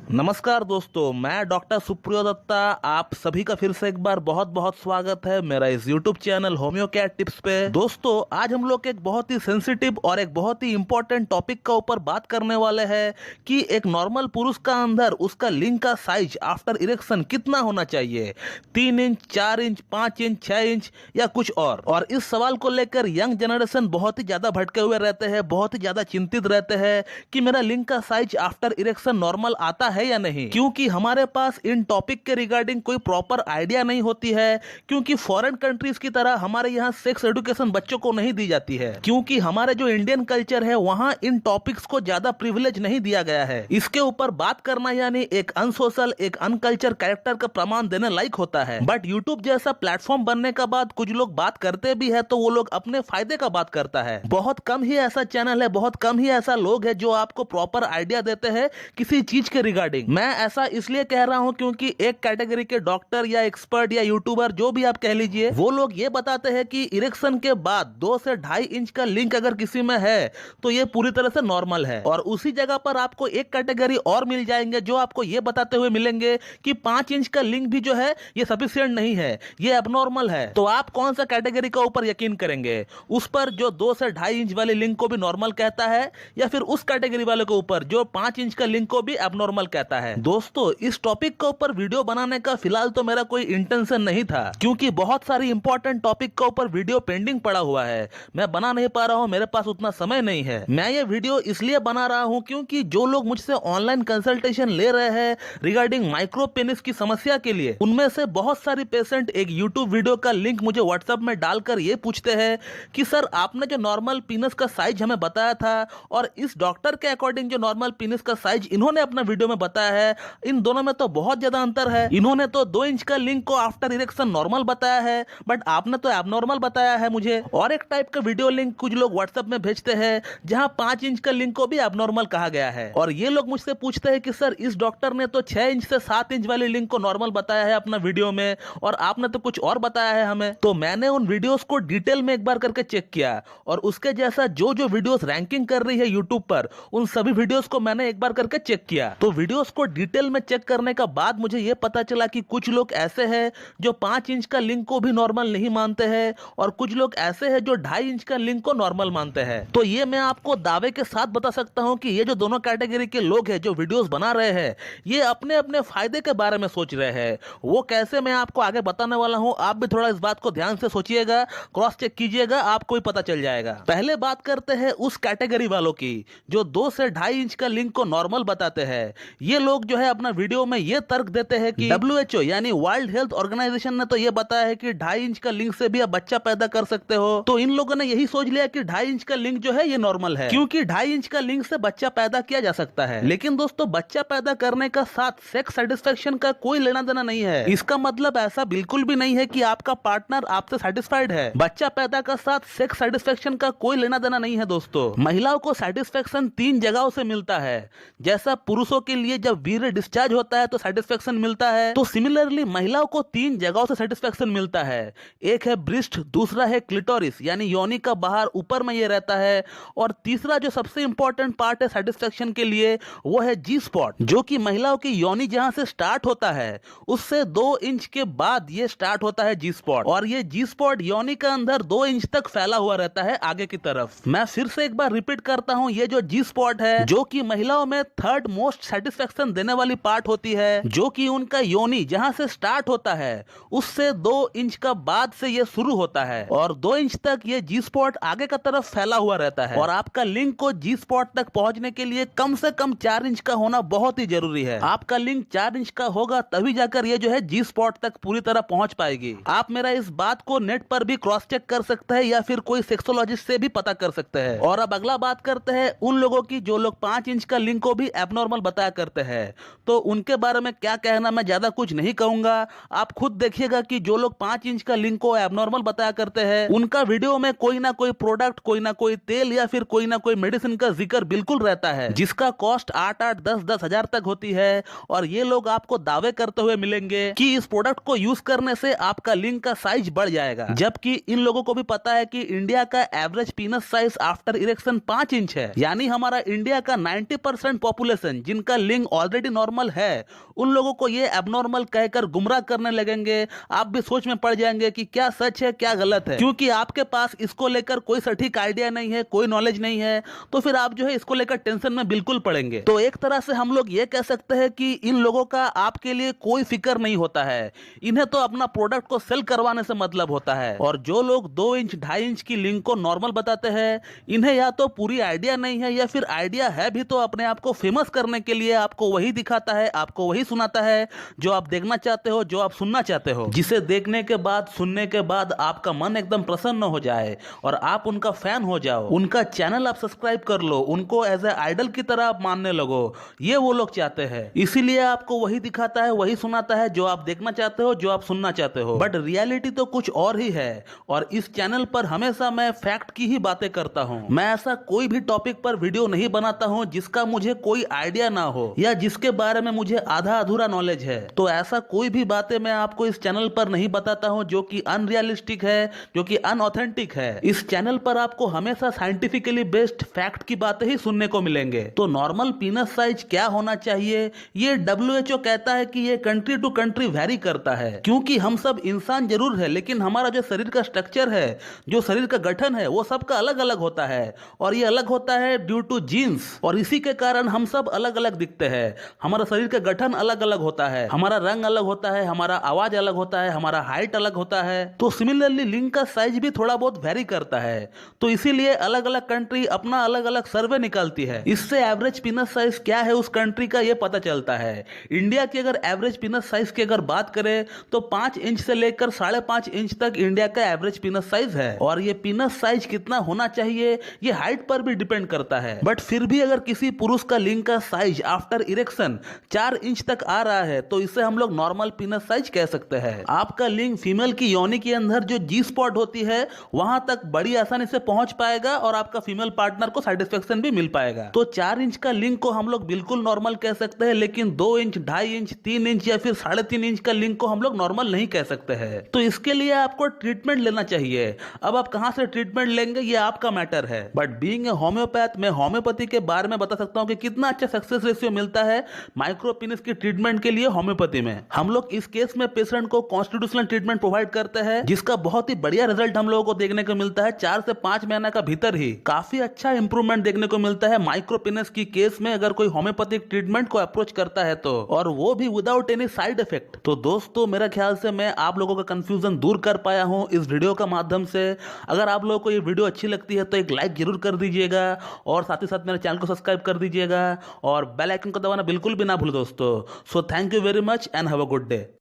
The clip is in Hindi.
नमस्कार दोस्तों, मैं डॉक्टर सुप्रियो दत्ता। आप सभी का फिर से एक बार बहुत बहुत स्वागत है मेरा इस YouTube channel homeo care tips पे। दोस्तों, आज हम लोग एक बहुत ही सेंसिटिव और एक बहुत ही इंपॉर्टेंट टॉपिक का ऊपर बात करने वाले हैं कि एक नॉर्मल पुरुष का अंदर उसका लिंग का साइज आफ्टर इरेक्शन कितना होना चाहिए, 3 इंच, 4 इंच, 5 इंच, 6 इंच या कुछ और इस सवाल को लेकर यंग जनरेशन बहुत ही ज्यादा भटके हुए रहते हैं, बहुत ही ज्यादा चिंतित रहते हैं कि मेरा लिंग का साइज आफ्टर इरेक्शन नॉर्मल आता है या नहीं, क्योंकि हमारे पास इन टॉपिक के रिगार्डिंग कोई प्रॉपर आइडिया नहीं होती है। क्योंकि फॉरेन कंट्रीज की तरह हमारे यहाँ सेक्स एजुकेशन बच्चों को नहीं दी जाती है, क्योंकि हमारे जो इंडियन कल्चर है वहाँ इन टॉपिक्स को ज्यादा प्रिविलेज नहीं दिया गया है। इसके ऊपर बात करना यानी एक अनसोशल, एक अनकल्चर कैरेक्टर का प्रमाण देने लायक होता है। बट यूट्यूब जैसा प्लेटफॉर्म बनने का बाद कुछ लोग बात करते भी है तो वो लोग अपने फायदे का बात करता है। बहुत कम ही ऐसा चैनल है, बहुत कम ही ऐसा लोग है जो आपको प्रॉपर आइडिया देते हैं किसी चीज के रिगार्डिंग। मैं ऐसा इसलिए कह रहा हूं क्योंकि एक कैटेगरी के डॉक्टर या एक्सपर्ट या यूट्यूबर जो भी आप कह लीजिए, वो लोग ये बताते हैं कि इरेक्शन के बाद 2 से 2.5 इंच का लिंक अगर किसी में है तो ये पूरी तरह से नॉर्मल है। और उसी जगह पर आपको एक कैटेगरी और मिल जाएंगे जो आपको ये बताते हुए मिलेंगे कि 5 इंच का लिंक भी जो है ये सफिशिएंट नहीं है, ये एबनॉर्मल है। तो आप कौन सा कैटेगरी का ऊपर यकीन करेंगे? उस पर जो 2 से 2.5 इंच वाले लिंक को भी नॉर्मल कहता है, या फिर उस कैटेगरी वाले के ऊपर जो 5 इंच का लिंक को भी एबनॉर्मल कहता है? दोस्तों, इस टॉपिक के ऊपर वीडियो बनाने का फिलहाल तो मेरा कोई इंटेंशन नहीं था, क्योंकि बहुत सारी इंपॉर्टेंट टॉपिक के ऊपर वीडियो पेंडिंग पड़ा हुआ है, मैं बना नहीं पा रहा हूं, मेरे पास उतना समय नहीं है। मैं ये वीडियो इसलिए बना रहा हूं क्योंकि जो लोग मुझसे ऑनलाइन कंसल्टेशन ले रहे हैं रिगार्डिंग माइक्रो पेनिस की समस्या के लिए, उनमें से बहुत सारी पेशेंट एक यूट्यूब वीडियो का लिंक मुझे व्हाट्सएप में डालकर ये पूछते हैं कि सर, आपने जो नॉर्मल पीनस का साइज हमें बताया था और इस डॉक्टर के अकॉर्डिंग जो नॉर्मल पीनस का साइज इन्होंने अपना वीडियो में बताया है, इन दोनों में तो बहुत ज्यादा अंतर है। इन्होंने तो 2 इंच का लिंक को आफ्टर इरेक्शन नॉर्मल बताया है, बट आपने तो एबनॉर्मल बताया है मुझे। और एक टाइप का वीडियो लिंक कुछ लोग व्हाट्सएप में भेजते हैं जहां 5 इंच का लिंक को भी एबनॉर्मल कहा गया है, और ये लोग मुझसे पूछते हैं कि सर, इस डॉक्टर ने तो 6 इंच से 7 इंच वाले लिंक को नॉर्मल बताया है अपना वीडियो में, और आपने तो कुछ और बताया है हमें। तो मैंने उन वीडियोस को डिटेल में एक बार करके चेक किया, और उसके जैसा जो जो वीडियोस रैंकिंग कर रही है यूट्यूब पर, उन सभी वीडियोस को मैंने एक बार करके चेक किया। तो वीडियोस को डिटेल में चेक करने का बाद मुझे यह पता चला कि कुछ लोग ऐसे हैं जो 5 इंच का लिंक को भी नॉर्मल नहीं मानते हैं, और कुछ लोग ऐसे हैं जो 2.5 इंच का लिंक को नॉर्मल मानते हैं। तो ये मैं आपको दावे के साथ बता सकता हूं कि ये जो दोनों कैटेगरी के लोग हैं जो वीडियोस बना रहे हैं, ये अपने अपने फायदे के बारे में सोच रहे हैं। वो कैसे, मैं आपको आगे बताने वाला हूं, आप भी थोड़ा इस बात को ध्यान से सोचिएगा, क्रॉस चेक कीजिएगा, आपको ही पता चल जाएगा। पहले बात करते हैं उस कैटेगरी वालों की जो 2 से 2.5 इंच का लिंक को नॉर्मल बताते हैं। ये लोग जो है अपना वीडियो में ये तर्क देते हैं कि WHO यानी वर्ल्ड हेल्थ ऑर्गेनाइजेशन ने तो ये बताया है कि 2.5 इंच का लिंक से भी आप बच्चा पैदा कर सकते हो, तो इन लोगों ने यही सोच लिया कि 2.5 इंच का लिंक जो है ये नॉर्मल है, क्योंकि 2.5 इंच का लिंक से बच्चा पैदा किया जा सकता है। लेकिन दोस्तों, बच्चा पैदा करने का साथ सेक्स सेटिस्फेक्शन का कोई लेना देना नहीं है। इसका मतलब ऐसा बिल्कुल भी नहीं है कि आपका पार्टनर आपसे सेटिस्फाइड है। बच्चा पैदा का साथ सेक्स सेटिस्फेक्शन का कोई लेना देना नहीं है दोस्तों। महिलाओं को सेटिस्फेक्शन 3 जगहों से मिलता है। जैसा पुरुषों के लिए जब वीर्य डिस्चार्ज होता है तो सेटिस्फेक्शन मिलता है, तो सिमिलरली महिलाओं को 3 जगहों से सेटिस्फेक्शन मिलता है। एक है ब्रिस्ट, दूसरा है क्लिटोरिस यानी योनि का बाहर ऊपर में ये रहता है, और तीसरा जो सबसे इंपॉर्टेंट पार्ट है सेटिस्फेक्शन के लिए, वो है जी स्पॉट, जो कि महिलाओं की योनि जहां से स्टार्ट होता है उससे 2 इंच के बाद ये स्टार्ट होता है जी स्पॉट, और ये जी स्पॉट योनि का अंदर 2 इंच तक फैला हुआ रहता है आगे की तरफ। मैं फिर से एक बार रिपीट करता हूं, ये जो जी स्पॉट है जो कि महिलाओं में 3rd मोस्ट सेटिस्फेक्शन देने वाली पार्ट होती है, जो कि उनका योनि जहां से स्टार्ट होता है उससे 2 इंच का बाद से ये शुरू होता है, और 2 इंच तक ये जी स्पॉट आगे का तरफ फैला हुआ रहता है। और आपका लिंक को जी स्पॉट तक पहुंचने के लिए कम से कम 4 इंच का होना बहुत ही जरूरी है। आपका लिंक 4 इंच का होगा तभी जाकर ये जो है जी स्पॉट तक पूरी तरह पहुंच पाएगी। आप मेरा इस बात को नेट पर भी क्रॉस चेक कर सकते हैं या फिर कोई सेक्सोलॉजिस्ट से भी पता कर सकते हैं। और अब अगला बात करते हैं उन लोगों की जो लोग 5 इंच का लिंक को भी एबनॉर्मल बताया करते हैं। तो उनके बारे में क्या कहना, मैं ज्यादा कुछ नहीं कहूंगा, आप खुद देखिएगा कि जो लोग 5 इंच का लिंक को एबनॉर्मल बताया करते हैं उनका वीडियो में कोई ना कोई प्रोडक्ट, कोई ना कोई तेल या फिर कोई ना कोई मेडिसिन का जिक्र बिल्कुल रहता है, जिसका कॉस्ट 8-8, 10-10 हजार तक होती है। और ये लोग आपको दावे करते हुए मिलेंगे कि इस प्रोडक्ट को यूज करने से आपका लिंक का साइज बढ़ जाएगा, जबकि इन लोगों को भी पता है कि इंडिया का average पीनस size after erection 5 inch है। यानी हमारा इंडिया का 90% पॉपुलेशन जिनका लिंक लिंग ऑलरेडी नॉर्मल है उन लोगों को ये एबनॉर्मल कहकर गुमराह करने लगेंगे। आप भी सोच में पड़ जाएंगे कि क्या सच है क्या गलत है, क्योंकि आपके पास इसको लेकर कोई सटीक आइडिया नहीं है, कोई नॉलेज नहीं है, तो फिर आप जो है इसको लेकर टेंशन में बिल्कुल पड़ेंगे। तो एक तरह से हम लोग ये कह सकते हैं कि इन लोगों का आपके लिए कोई फिक्र नहीं होता है, इन्हें तो अपना प्रोडक्ट को सेल करवाने से मतलब होता है। और जो लोग 2 इंच 2.5 इंच की लिंक को नॉर्मल बताते हैं, इन्हें या तो पूरी आइडिया नहीं है या फिर आइडिया है भी तो अपने आप को फेमस करने के लिए आपको वही दिखाता है, आपको वही सुनाता है जो आप देखना चाहते हो, जो आप सुनना चाहते हो, जिसे देखने के बाद सुनने के बाद आपका मन एकदम प्रसन्न हो जाए और आप उनका फैन हो जाओ, उनका चैनल आप सब्सक्राइब कर लो, उनको एज ए आइडल की तरह आप मानने लगो। ये वो लोग चाहते हैं, इसीलिए आपको वही दिखाता है, वही सुनाता है जो आप देखना चाहते हो, जो आप सुनना चाहते हो। बट रियलिटी तो कुछ और ही है और इस चैनल पर हमेशा मैं फैक्ट की ही बातें करता हूं। मैं ऐसा कोई भी टॉपिक पर वीडियो नहीं बनाता हूं जिसका मुझे कोई आइडिया ना हो या जिसके बारे में मुझे आधा अधूरा नॉलेज है। तो ऐसा कोई भी बातें मैं आपको इस चैनल पर नहीं बताता हूं जो कि अनरियलिस्टिक है, जो कि अनऑथेंटिक है। इस चैनल पर आपको हमेशा साइंटिफिकली बेस्ड फैक्ट की बातें ही सुनने को मिलेंगे। तो नॉर्मल पीनस साइज क्या होना चाहिए, ये WHO कहता है कि ये कंट्री टू कंट्री वेरी करता है, क्योंकि हम सब इंसान जरूर है लेकिन हमारा जो शरीर का स्ट्रक्चर है, जो शरीर का गठन है, वो सबका अलग अलग होता है और ये अलग होता है ड्यू टू जीन्स। और इसी के कारण हम सब अलग अलग दिखते हैं। हमारा शरीर का गठन अलग अलग होता है, हमारा रंग अलग होता है, हमारा आवाज अलग होता है, हमारा हाइट अलग होता है। तो सिमिलरली लिंग का साइज भी थोड़ा बहुत वेरी करता है। तो इसीलिए अलग अलग कंट्री अपना अलग अलग सर्वे निकालती है, इससे एवरेज पीनस साइज क्या है उस कंट्री का ये पता चलता है। इंडिया की अगर एवरेज पीनस साइज की अगर बात करें तो 5 इंच से लेकर 5.5 इंच तक इंडिया का एवरेज पीनस साइज है। और ये पीनस साइज कितना होना चाहिए ये हाइट पर भी डिपेंड करता है। बट फिर भी अगर किसी पुरुष का लिंग का साइज आफ्टर इरेक्शन 4 इंच तक आ रहा है तो इसे हम लोग नॉर्मल पीनस साइज कह सकते हैं। आपका लिंग फीमेल की योनि के अंदर जो जी स्पॉट होती है वहां तक बड़ी आसानी से पहुंच पाएगा और आपका फीमेल पार्टनर को सेटिस्फेक्शन भी मिल पाएगा। तो 4 इंच का लिंग को हम लोग बिल्कुल नॉर्मल कह सकते हैं, लेकिन 2 इंच 2.5 इंच 3 इंच या फिर 3.5 इंच का लिंग को हम लोग नॉर्मल नहीं कह सकते हैं। तो इसके लिए आपको ट्रीटमेंट लेना चाहिए। अब आप कहां से ट्रीटमेंट लेंगे ये आपका मैटर है। बट बीइंग ए होम्योपैथ मैं होम्योपैथी के बारे में बता सकता हूं कि कितना अच्छा सक्सेस रेशियो मिलता है माइक्रो पेनिस की ट्रीटमेंट के लिए होम्योपैथी में। हम लोग इस केस में पेशेंट को कॉन्स्टिट्यूशनल ट्रीटमेंट प्रोवाइड करते हैं जिसका बहुत ही बढ़िया रिजल्ट हम लोगों को देखने को मिलता है। 4 से 5 महीने का भीतर ही काफी अच्छा इंप्रूवमेंट देखने को मिलता है माइक्रो पेनिस की केस में अगर कोई होम्योपैथिक ट्रीटमेंट को अप्रोच करता है तो, और वो भी विदाउट एनी साइड इफेक्ट। तो दोस्तों मेरा ख्याल से मैं आप लोगों का कंफ्यूजन दूर कर पाया हूं इस वीडियो का माध्यम से। अगर आप लोगों को ये वीडियो अच्छी लगती है तो एक लाइक जरूर कर दीजिएगा और साथ ही साथ मेरे चैनल को सब्सक्राइब कर दीजिएगा और बेल आइकन को दबाना बिल्कुल भी ना भूलो दोस्तों। So thank you very much and have a good day.